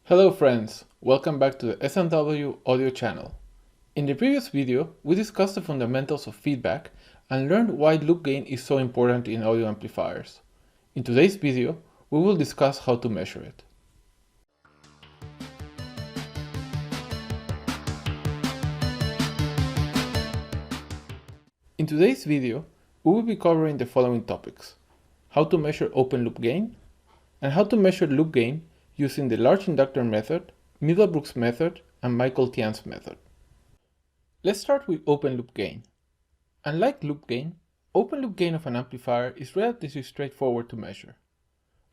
Hello friends, welcome back to the S&W audio channel. In the previous video, we discussed the fundamentals of feedback and learned why loop gain is so important in audio amplifiers. In today's video, we will discuss how to measure it. In today's video, we will be covering the following topics: how to measure open loop gain, and how to measure loop gain using the large inductor method, Middlebrooks method, and Tian's method. Let's start with open loop gain. Unlike loop gain, open loop gain of an amplifier is relatively straightforward to measure.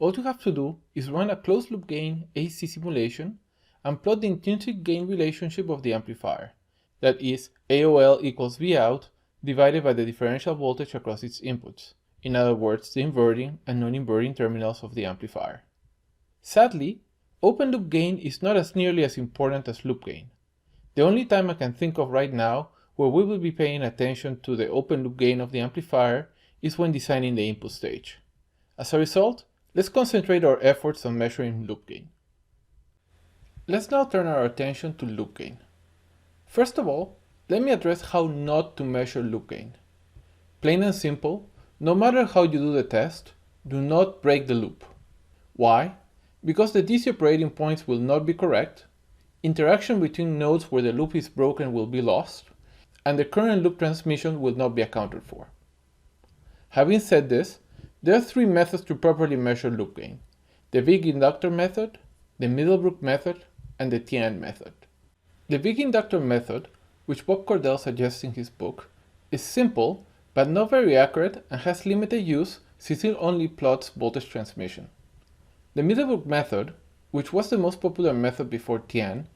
All you have to do is run a closed loop gain AC simulation and plot the intrinsic gain relationship of the amplifier, that is, AOL equals Vout divided by the differential voltage across its inputs, in other words, the inverting and non-inverting terminals of the amplifier. Sadly, open loop gain is not as nearly as important as loop gain. The only time I can think of right now where we will be paying attention to the open loop gain of the amplifier is when designing the input stage. As a result, let's concentrate our efforts on measuring loop gain. Let's now turn our attention to loop gain. First of all, let me address how not to measure loop gain. Plain and simple, no matter how you do the test, do not break the loop. Why? Because the DC operating points will not be correct, interaction between nodes where the loop is broken will be lost, and the current loop transmission will not be accounted for. Having said this, there are three methods to properly measure loop gain: the big inductor method, the Middlebrooks method, and the Tian method. The big inductor method, which Bob Cordell suggests in his book, is simple but not very accurate and has limited use since it only plots voltage transmission. The Middlebrooks method, which was the most popular method before Tian,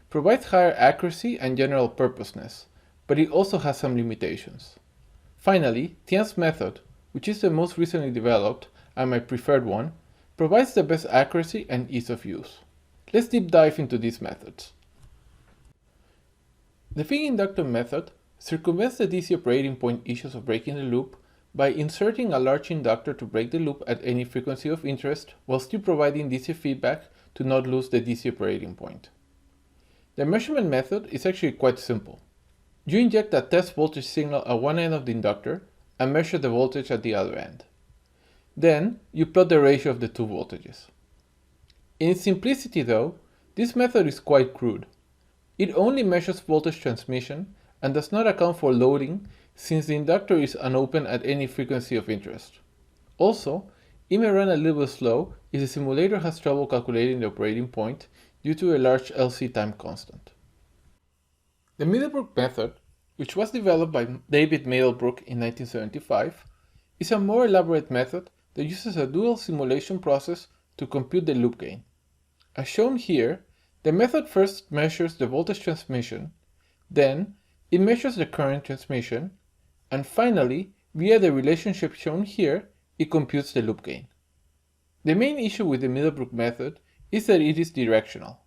provides higher accuracy and general purposeness, but it also has some limitations. Finally, Tian's method, which is the most recently developed and my preferred one, provides the best accuracy and ease of use. Let's deep dive into these methods. The big inductor method circumvents the DC operating point issues of breaking the loop by inserting a large inductor to break the loop at any frequency of interest while still providing DC feedback to not lose the DC operating point. The measurement method is actually quite simple. You inject a test voltage signal at one end of the inductor and measure the voltage at the other end. Then, you plot the ratio of the two voltages. In its simplicity though, this method is quite crude. It only measures voltage transmission and does not account for loading, since the inductor is unopened at any frequency of interest. Also, it may run a little bit slow if the simulator has trouble calculating the operating point due to a large LC time constant. The Middlebrooks method, which was developed by David Middlebrooks in 1975, is a more elaborate method that uses a dual simulation process to compute the loop gain. As shown here, the method first measures the voltage transmission, then it measures the current transmission, and finally, via the relationship shown here, it computes the loop gain. The main issue with the Middlebrooks method is that it is directional.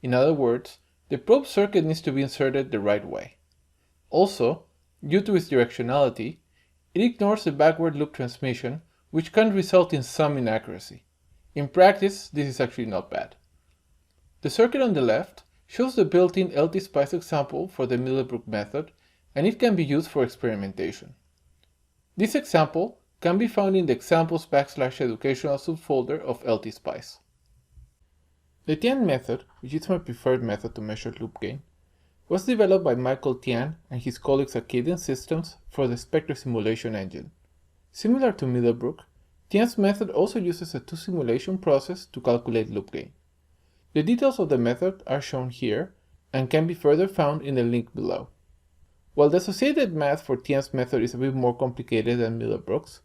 In other words, the probe circuit needs to be inserted the right way. Also, due to its directionality, it ignores the backward loop transmission, which can result in some inaccuracy. In practice, this is actually not bad. The circuit on the left shows the built-in LTSpice example for the Middlebrooks method, and it can be used for experimentation. This example can be found in the examples/educational subfolder of LTSpice. The Tian method, which is my preferred method to measure loop gain, was developed by Tian and his colleagues at Cadence Systems for the Spectre simulation engine. Similar to Middlebrooks, Tian's method also uses a two-simulation process to calculate loop gain. The details of the method are shown here and can be further found in the link below. While the associated math for Tian's method is a bit more complicated than Middlebrooks,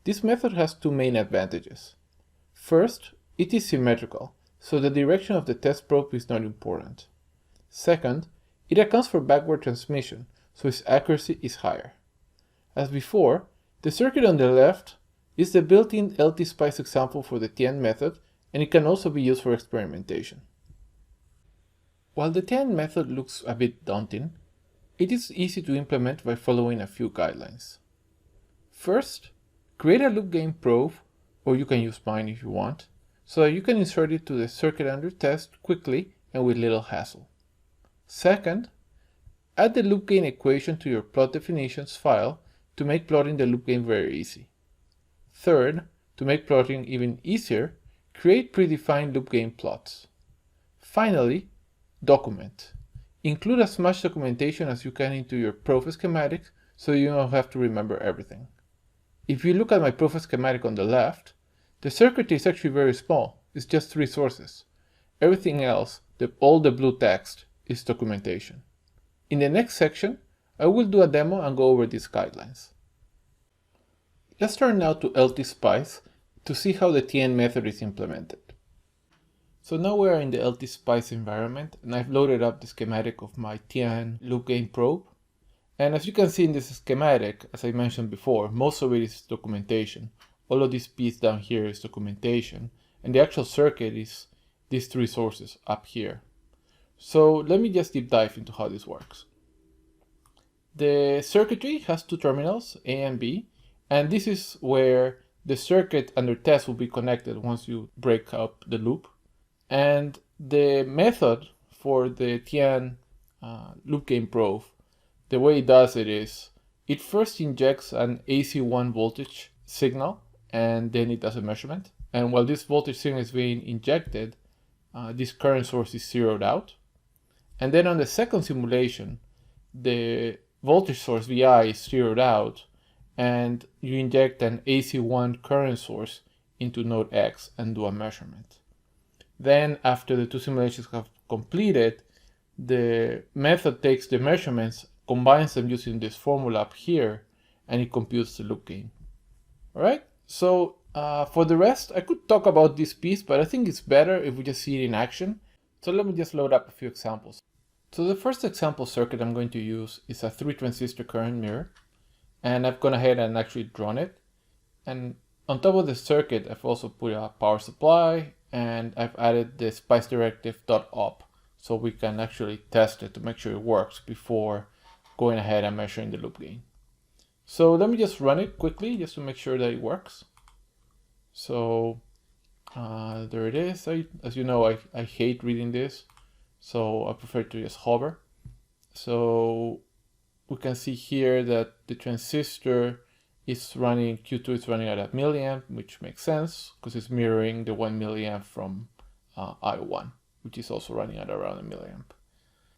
this method has two main advantages. First, it is symmetrical, so the direction of the test probe is not important. Second, it accounts for backward transmission, so its accuracy is higher. As before, the circuit on the left is the built-in LTSpice example for the Tian method, and it can also be used for experimentation. While the Tian method looks a bit daunting, it is easy to implement by following a few guidelines. First, create a loop gain probe, or you can use mine if you want, so that you can insert it to the circuit under test quickly and with little hassle. Second, add the loop gain equation to your plot definitions file to make plotting the loop gain very easy. Third, to make plotting even easier, create predefined loop gain plots. Finally, document. Include as much documentation as you can into your proof schematic so you don't have to remember everything. If you look at my proof schematic on the left, the circuit is actually very small. It's just 3 sources. Everything else, all the blue text, is documentation. In the next section, I will do a demo and go over these guidelines. Let's turn now to LTSpice to see how the Tian method is implemented. So now we are in the LTSpice environment, and I've loaded up the schematic of my Tian loop gain probe. And as you can see in this schematic, as I mentioned before, most of it is documentation. All of this piece down here is documentation, and the actual circuit is these 3 sources up here. So let me just deep dive into how this works. The circuitry has 2 terminals, A and B, and this is where the circuit under test will be connected once you break up the loop. And the method for the Tian loop gain probe, the way it does it is, it first injects an AC1 voltage signal, and then it does a measurement. And while this voltage signal is being injected, this current source is zeroed out. And then on the second simulation, the voltage source VI is zeroed out, and you inject an AC1 current source into node X and do a measurement. Then after the 2 simulations have completed, the method takes the measurements, combines them using this formula up here, and it computes the loop gain. All right, so for the rest, I could talk about this piece, but I think it's better if we just see it in action. So let me just load up a few examples. So the first example circuit I'm going to use is a 3 transistor current mirror, and I've gone ahead and actually drawn it. And on top of the circuit, I've also put a power supply, and I've added the spice directive.op so we can actually test it to make sure it works before going ahead and measuring the loop gain. So let me just run it quickly just to make sure that it works. So there it is. As you know, I hate reading this, so I prefer to just hover. So we can see here that the transistor is running, Q2 is running at a milliamp, which makes sense because it's mirroring the 1 milliamp from I1, which is also running at around a milliamp.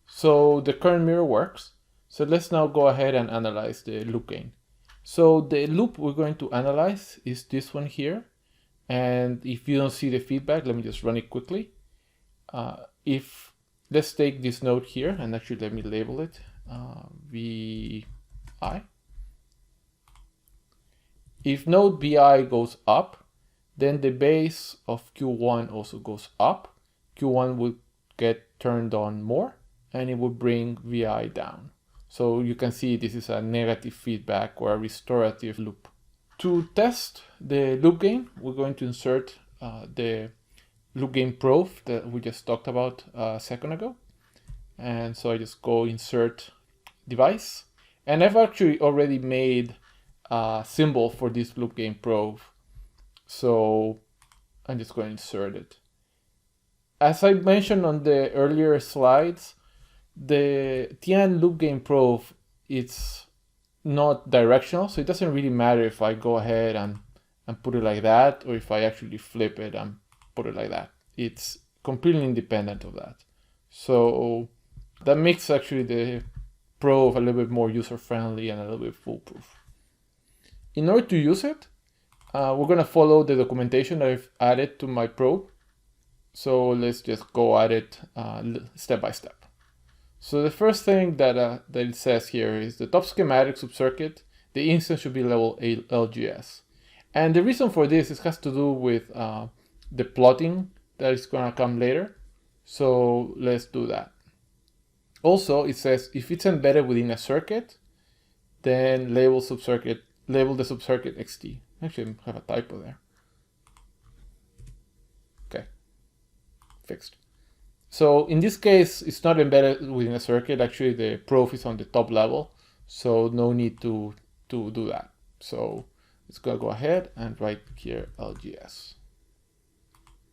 So the current mirror works. So let's now go ahead and analyze the loop gain. So the loop we're going to analyze is this one here. And if you don't see the feedback, let me just run it quickly. Let's take this node here, and actually let me label it VI. If node VI goes up, then the base of Q1 also goes up. Q1 will get turned on more, and it will bring VI down. So you can see this is a negative feedback or a restorative loop. To test the loop gain, we're going to insert the loop gain probe that we just talked about a second ago. And so I just go insert device. And I've actually already made a symbol for this loop gain probe. So I'm just going to insert it. As I mentioned on the earlier slides, the Tian loop gain probe, it's not directional, so it doesn't really matter if I go ahead and put it like that, or if I actually flip it and put it like that. It's completely independent of that. So that makes actually the probe a little bit more user-friendly and a little bit foolproof. In order to use it, we're going to follow the documentation that I've added to my probe. So let's just go at it step by step. So the first thing that it says here is the top schematic subcircuit, the instance should be level LGS. And the reason for this has to do with the plotting that is going to come later. So let's do that. Also, it says if it's embedded within a circuit, then label the subcircuit XT. Actually, I have a typo there. Okay, fixed. So in this case, it's not embedded within a circuit. Actually, the probe is on the top level, so no need to do that. So it's gonna go ahead and write here LGS.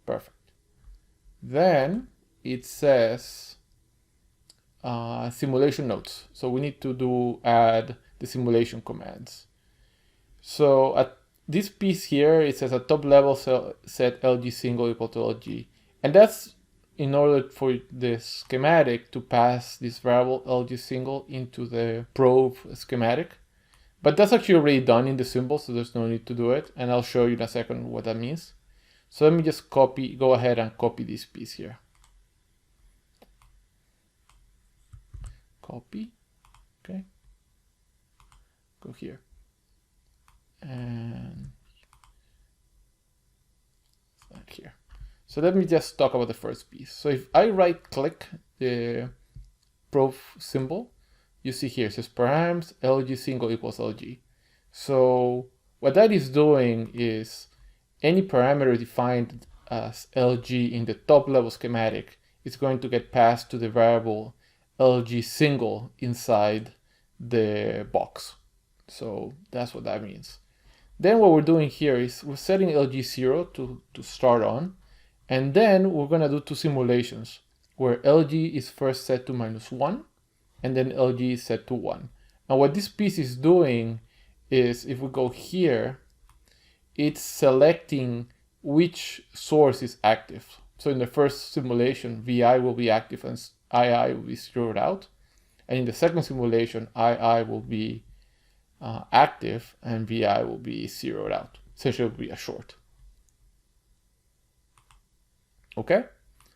Perfect. Then it says simulation nodes. So we need to add the simulation commands. So at this piece here, it says at top level set LG single equal to LG. And that's in order for the schematic to pass this variable LG single into the probe schematic. But that's actually already done in the symbol, so there's no need to do it. And I'll show you in a second what that means. So let me just go ahead and copy this piece here. Copy, okay. Go here. And back here. So let me just talk about the first piece. So if I right click the probe symbol, you see here it says params LG single equals LG. So what that is doing is any parameter defined as LG in the top level schematic is going to get passed to the variable LG single inside the box. So that's what that means. Then what we're doing here is we're setting LG 0 to start on, and then we're going to do two simulations where LG is first set to -1 and then LG is set to 1. Now what this piece is doing is, if we go here, it's selecting which source is active. So in the first simulation, VI will be active and II will be zeroed out. And in the second simulation, II will be active and VI will be zeroed out. Essentially, it will be a short. Okay,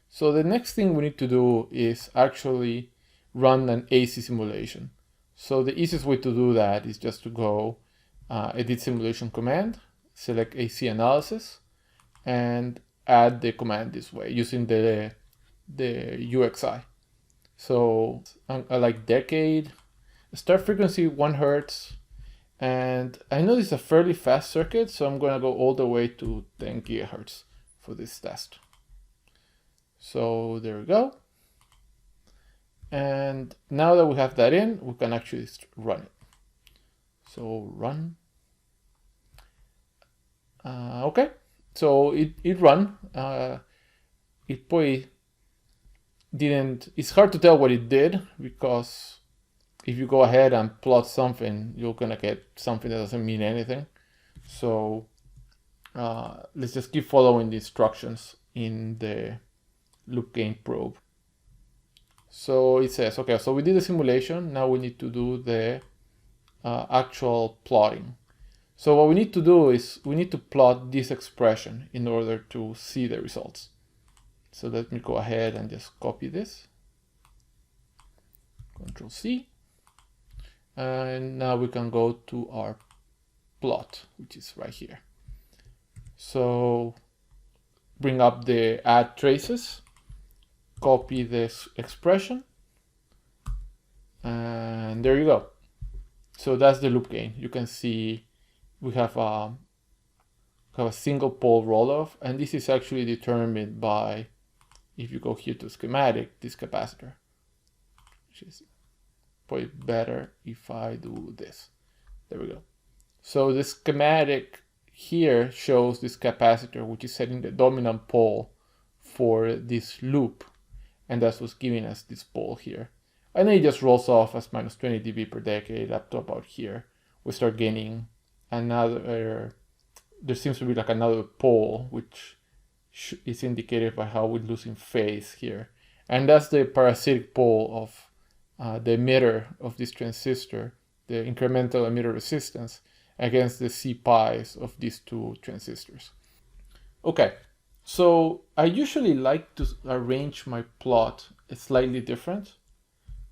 so the next thing we need to do is actually run an AC simulation. So the easiest way to do that is just to go edit simulation command, select AC analysis, and add the command this way using the UXI. So I like decade, start frequency 1 Hertz, and I know this is a fairly fast circuit, so I'm going to go all the way to 10 gigahertz for this test. So there we go. And now that we have that in, we can actually run it. So run. Okay, so it run. It probably didn't, it's hard to tell what it did, because if you go ahead and plot something, you're gonna get something that doesn't mean anything. So let's just keep following the instructions in the loop gain probe. So it says, okay, so we did the simulation. Now we need to do the actual plotting. So what we need to do is we need to plot this expression in order to see the results. So let me go ahead and just copy this. Control C. And now we can go to our plot, which is right here. So bring up the add traces, copy this expression, and there you go. So that's the loop gain. You can see we have a single pole roll-off, and this is actually determined by, if you go here to schematic, this capacitor, which is probably better if I do this. There we go. So the schematic here shows this capacitor, which is setting the dominant pole for this loop, and that's what's giving us this pole here. And then it just rolls off as minus 20 dB per decade up to about here. We start gaining another, there seems to be like another pole, which is indicated by how we're losing phase here. And that's the parasitic pole of the emitter of this transistor, the incremental emitter resistance, against the C-pies of these two transistors. Okay, so I usually like to arrange my plot slightly different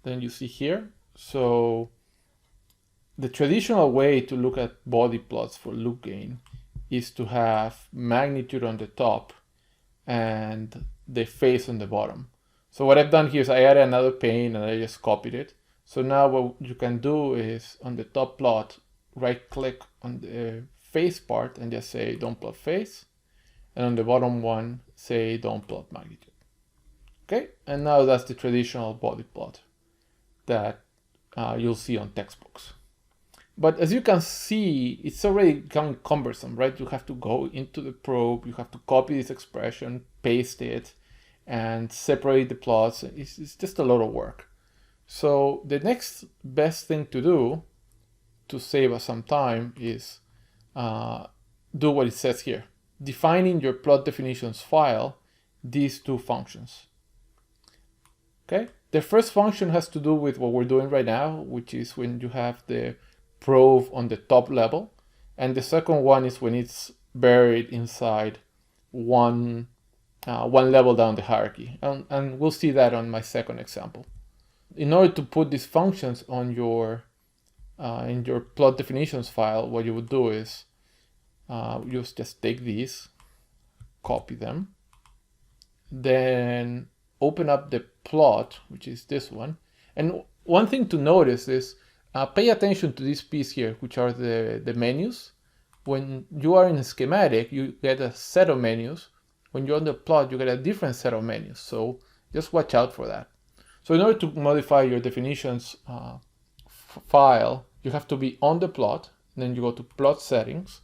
than you see here. So the traditional way to look at body plots for loop gain is to have magnitude on the top and the phase on the bottom. So what I've done here is I added another pane and I just copied it. So now what you can do is on the top plot, right click on the phase part and just say don't plot phase. And on the bottom one, say don't plot magnitude. Okay, and now that's the traditional body plot that you'll see on textbooks. But as you can see, it's already becoming cumbersome, right? You have to go into the probe, you have to copy this expression, paste it, and separate the plots. It's just a lot of work. So the next best thing to do to save us some time is do what it says here. Defining your plot definitions file, these two functions. Okay, the first function has to do with what we're doing right now, which is when you have the probe on the top level, and the second one is when it's buried inside one level down the hierarchy, and we'll see that on my second example. In order to put these functions on your in your plot definitions file, what you would do is you just take these, copy them, then open up the plot, which is this one. And one thing to notice is pay attention to this piece here, which are the menus. When you are in a schematic, you get a set of menus. When you're on the plot, you get a different set of menus. So just watch out for that. So in order to modify your definitions file, you have to be on the plot. Then you go to plot settings,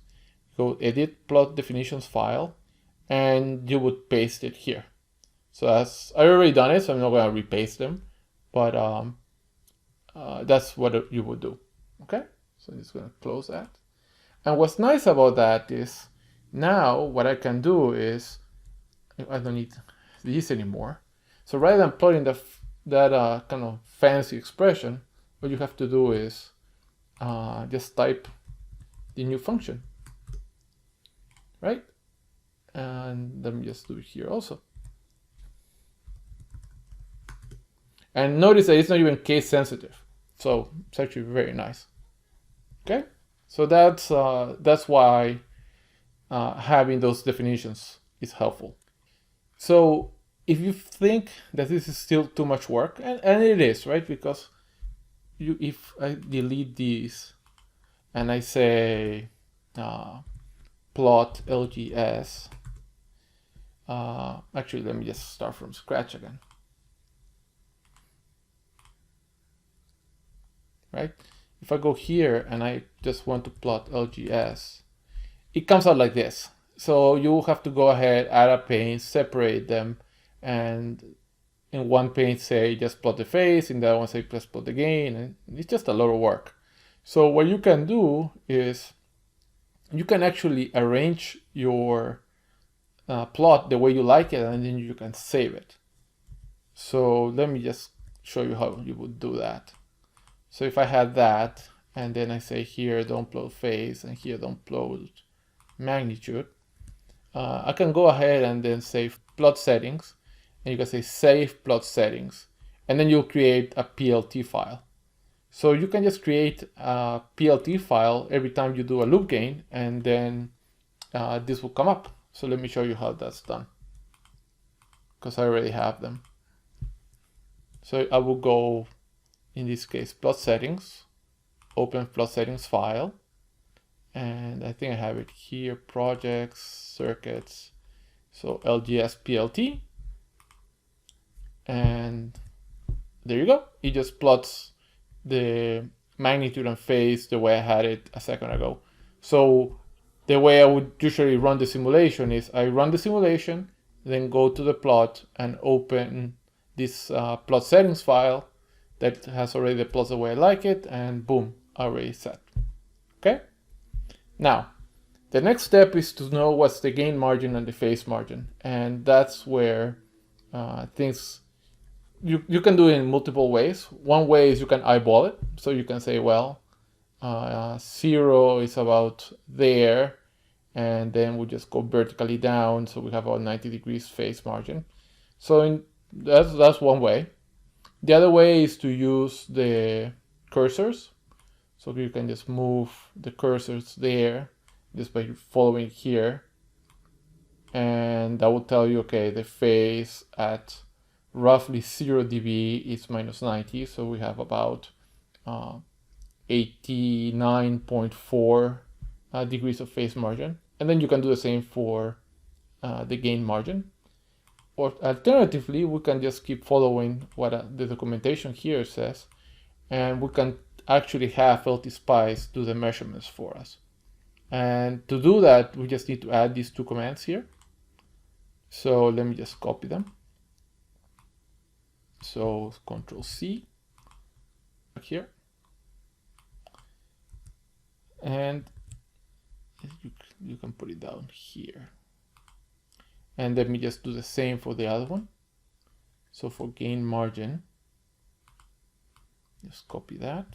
go edit plot definitions file, and you would paste it here. So that's, I already done it, so I'm not going to repaste them, but that's what you would do. Okay, so I'm just going to close that. And what's nice about that is now what I can do is I don't need these anymore. So rather than plotting that kind of fancy expression, what you have to do is just type the new function, right? And let me just do it here also. And notice that it's not even case sensitive, so it's actually very nice. Okay, so that's why having those definitions is helpful. So if you think that this is still too much work, and it is, right? Because if I delete these and I say plot LGS, actually let me just start from scratch again. Right? If I go here and I just want to plot LGS, it comes out like this. So you have to go ahead, add a pane, separate them, and in one pane say just plot the phase, in the other one say just plot the gain, and it's just a lot of work. So what you can do is you can actually arrange your plot the way you like it, and then you can save it. So let me just show you how you would do that. So if I had that, and then I say here don't plot phase, and here don't plot magnitude, I can go ahead and then say plot settings, and you can say save plot settings, and then you'll create a PLT file. So you can just create a PLT file every time you do a loop gain, and then this will come up. So let me show you how that's done, because I already have them. So I will go, in this case, plot settings, open plot settings file, and I think I have it here, projects, circuits, so LGS PLT, and there you go. It just plots the magnitude and phase the way I had it a second ago. So the way I would usually run the simulation is I run the simulation, then go to the plot and open this plot settings file that has already the plots the way I like it, and boom, already set. Okay? Now, the next step is to know what's the gain margin and the phase margin, and that's where things, you can do it in multiple ways. One way is you can eyeball it, so you can say, well, 0 is about there, and then we just go vertically down, so we have about 90 degrees phase margin. So that's one way. The other way is to use the cursors. So you can just move the cursors there just by following here. And that will tell you, okay, the phase at roughly 0 dB is minus 90. So we have about 89.4 degrees of phase margin. And then you can do the same for the gain margin. Or alternatively, we can just keep following what the documentation here says, and we can actually have LTSpice do the measurements for us. And to do that, we just need to add these two commands here. So let me just copy them. So Control C here. And you can put it down here. And let me just do the same for the other one. So for gain margin, just copy that.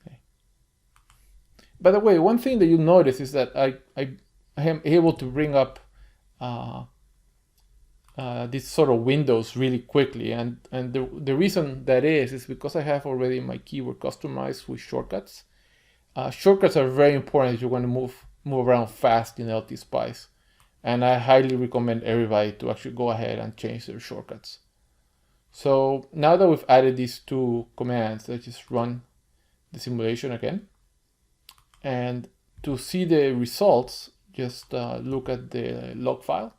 Okay. By the way, one thing that you notice is that I am able to bring up these sort of windows really quickly, and the reason that is because I have already my keyboard customized with shortcuts. Shortcuts are very important if you want to move around fast in LTSpice, and I highly recommend everybody to actually go ahead and change their shortcuts. So now that we've added these two commands, let's just run the simulation again. And to see the results, just look at the log file.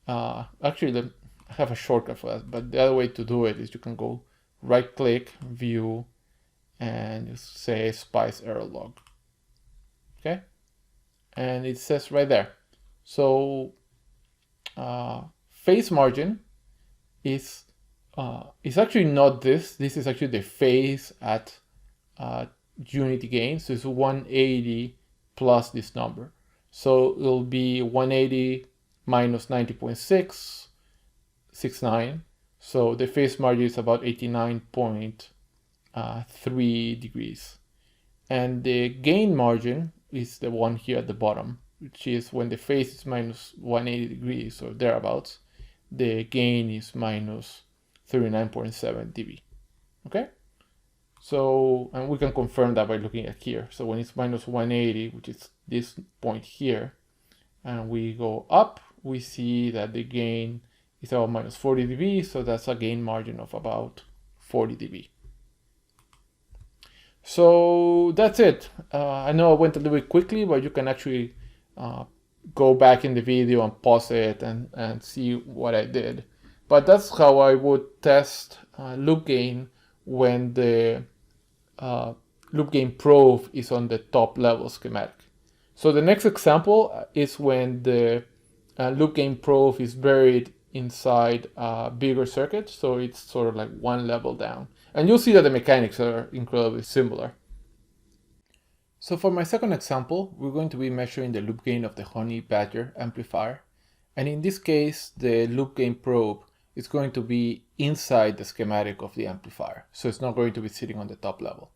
Actually, I have a shortcut for that, but the other way to do it is you can go right click, view, and just say spice error log. Okay, and it says right there. So phase margin is actually not this. This is actually the phase at unity gain. So it's 180 plus this number. So it'll be 180 minus 90.669. So the phase margin is about 89.3 degrees. And the gain margin is the one here at the bottom, which is when the phase is minus 180 degrees or thereabouts, the gain is minus 39.7 dB. Okay? So, and we can confirm that by looking at here. So when it's minus 180, which is this point here, and we go up, we see that the gain is about minus 40 dB, so that's a gain margin of about 40 dB. So that's it. I know I went a little bit quickly, but you can actually go back in the video and pause it and see what I did. But that's how I would test loop gain when the loop gain probe is on the top level schematic. So the next example is when the loop gain probe is buried inside a bigger circuit, so it's sort of like one level down. And you'll see that the mechanics are incredibly similar. So for my second example, we're going to be measuring the loop gain of the Honey Badger amplifier. And in this case, the loop gain probe is going to be inside the schematic of the amplifier. So it's not going to be sitting on the top level.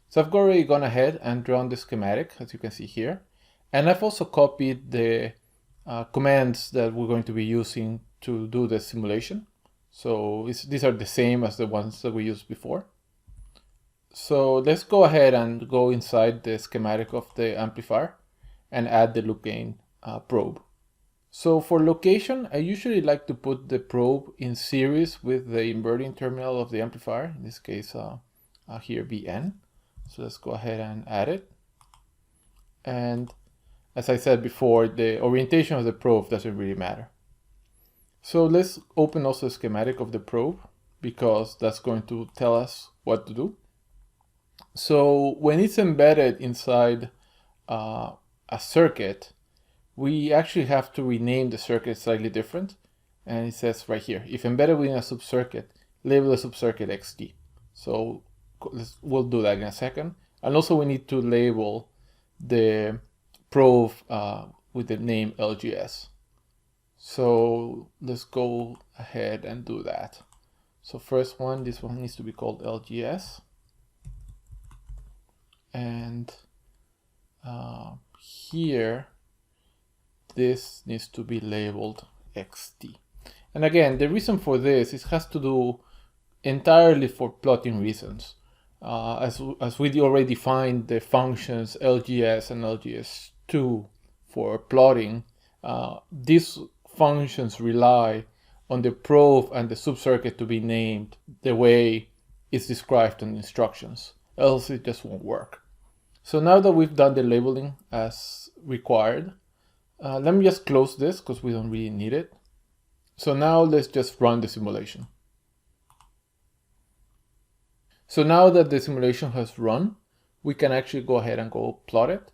So I've already gone ahead and drawn the schematic, as you can see here. And I've also copied the commands that we're going to be using to do the simulation. So these are the same as the ones that we used before. So let's go ahead and go inside the schematic of the amplifier and add the loop gain probe. So for location, I usually like to put the probe in series with the inverting terminal of the amplifier, in this case here BN. So let's go ahead and add it. And as I said before, the orientation of the probe doesn't really matter. So let's open also a schematic of the probe, because that's going to tell us what to do. So when it's embedded inside a circuit, we actually have to rename the circuit slightly different. And it says right here, if embedded within a subcircuit, label the subcircuit XT. So we'll do that in a second. And also we need to label the probe with the name LGS. So let's go ahead and do that. So first one, this one needs to be called LGS. And here, this needs to be labeled XT. And again, the reason for this is has to do entirely for plotting reasons. As we already defined the functions LGS and LGS2 for plotting, these functions rely on the probe and the subcircuit to be named the way it's described in the instructions, else it just won't work. So now that we've done the labeling as required, let me just close this because we don't really need it. So now let's just run the simulation. So now that the simulation has run, we can actually go ahead and go plot it.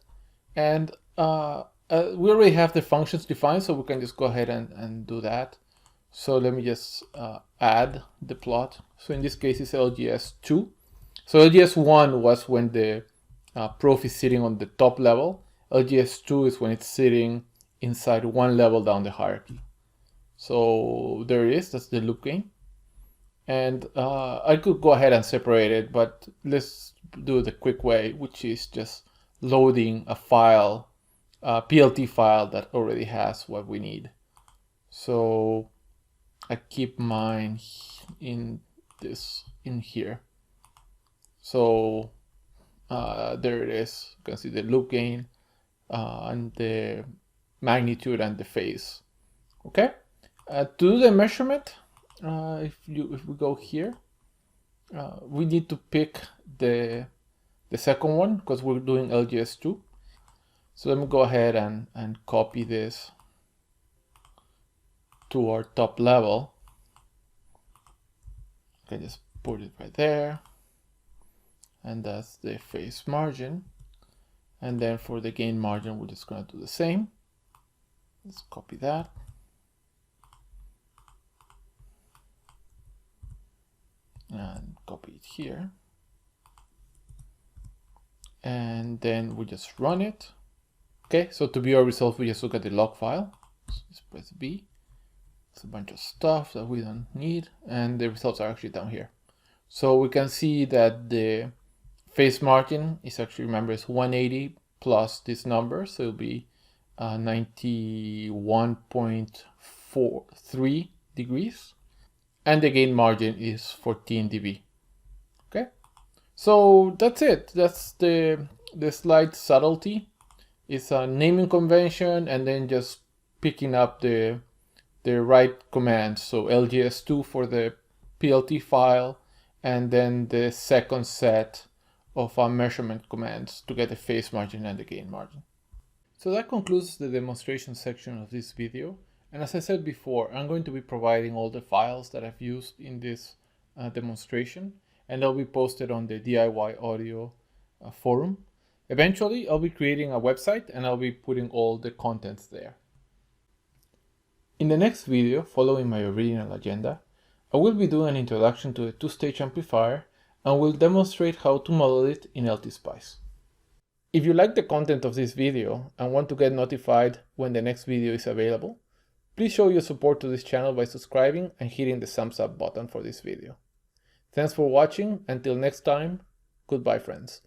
And we already have the functions defined, so we can just go ahead and do that. So let me just add the plot. So in this case, it's LGS2. So LGS1 was when the prof is sitting on the top level. LGS2 is when it's sitting inside one level down the hierarchy. So there it is, that's the loop gain. And I could go ahead and separate it, but let's do it the quick way, which is just loading a file, a PLT file that already has what we need. So I keep mine in here. So there it is. You can see the loop gain and the magnitude and the phase. Okay. To do the measurement, if we go here, we need to pick the second one because we're doing LGS2. So let me go ahead and copy this to our top level. Okay, just put it right there. And that's the phase margin. And then for the gain margin, we're just going to do the same. Let's copy that. And copy it here. And then we just run it. Okay, so to view our results, we just look at the log file. So just press B. It's a bunch of stuff that we don't need. And the results are actually down here. So we can see that the phase margin is actually, remember, it's 180 plus this number. So it'll be 91.43 degrees. And the gain margin is 14 dB. Okay, so that's it. That's the slight subtlety. It's a naming convention and then just picking up the right commands. So LGS2 for the PLT file, and then the second set of measurement commands to get the phase margin and the gain margin. So that concludes the demonstration section of this video. And as I said before, I'm going to be providing all the files that I've used in this demonstration, and they'll be posted on the DIY audio forum. Eventually, I'll be creating a website and I'll be putting all the contents there. In the next video, following my original agenda, I will be doing an introduction to the two-stage amplifier and will demonstrate how to model it in LTSpice. If you like the content of this video and want to get notified when the next video is available, please show your support to this channel by subscribing and hitting the thumbs up button for this video. Thanks for watching. Until next time, goodbye friends.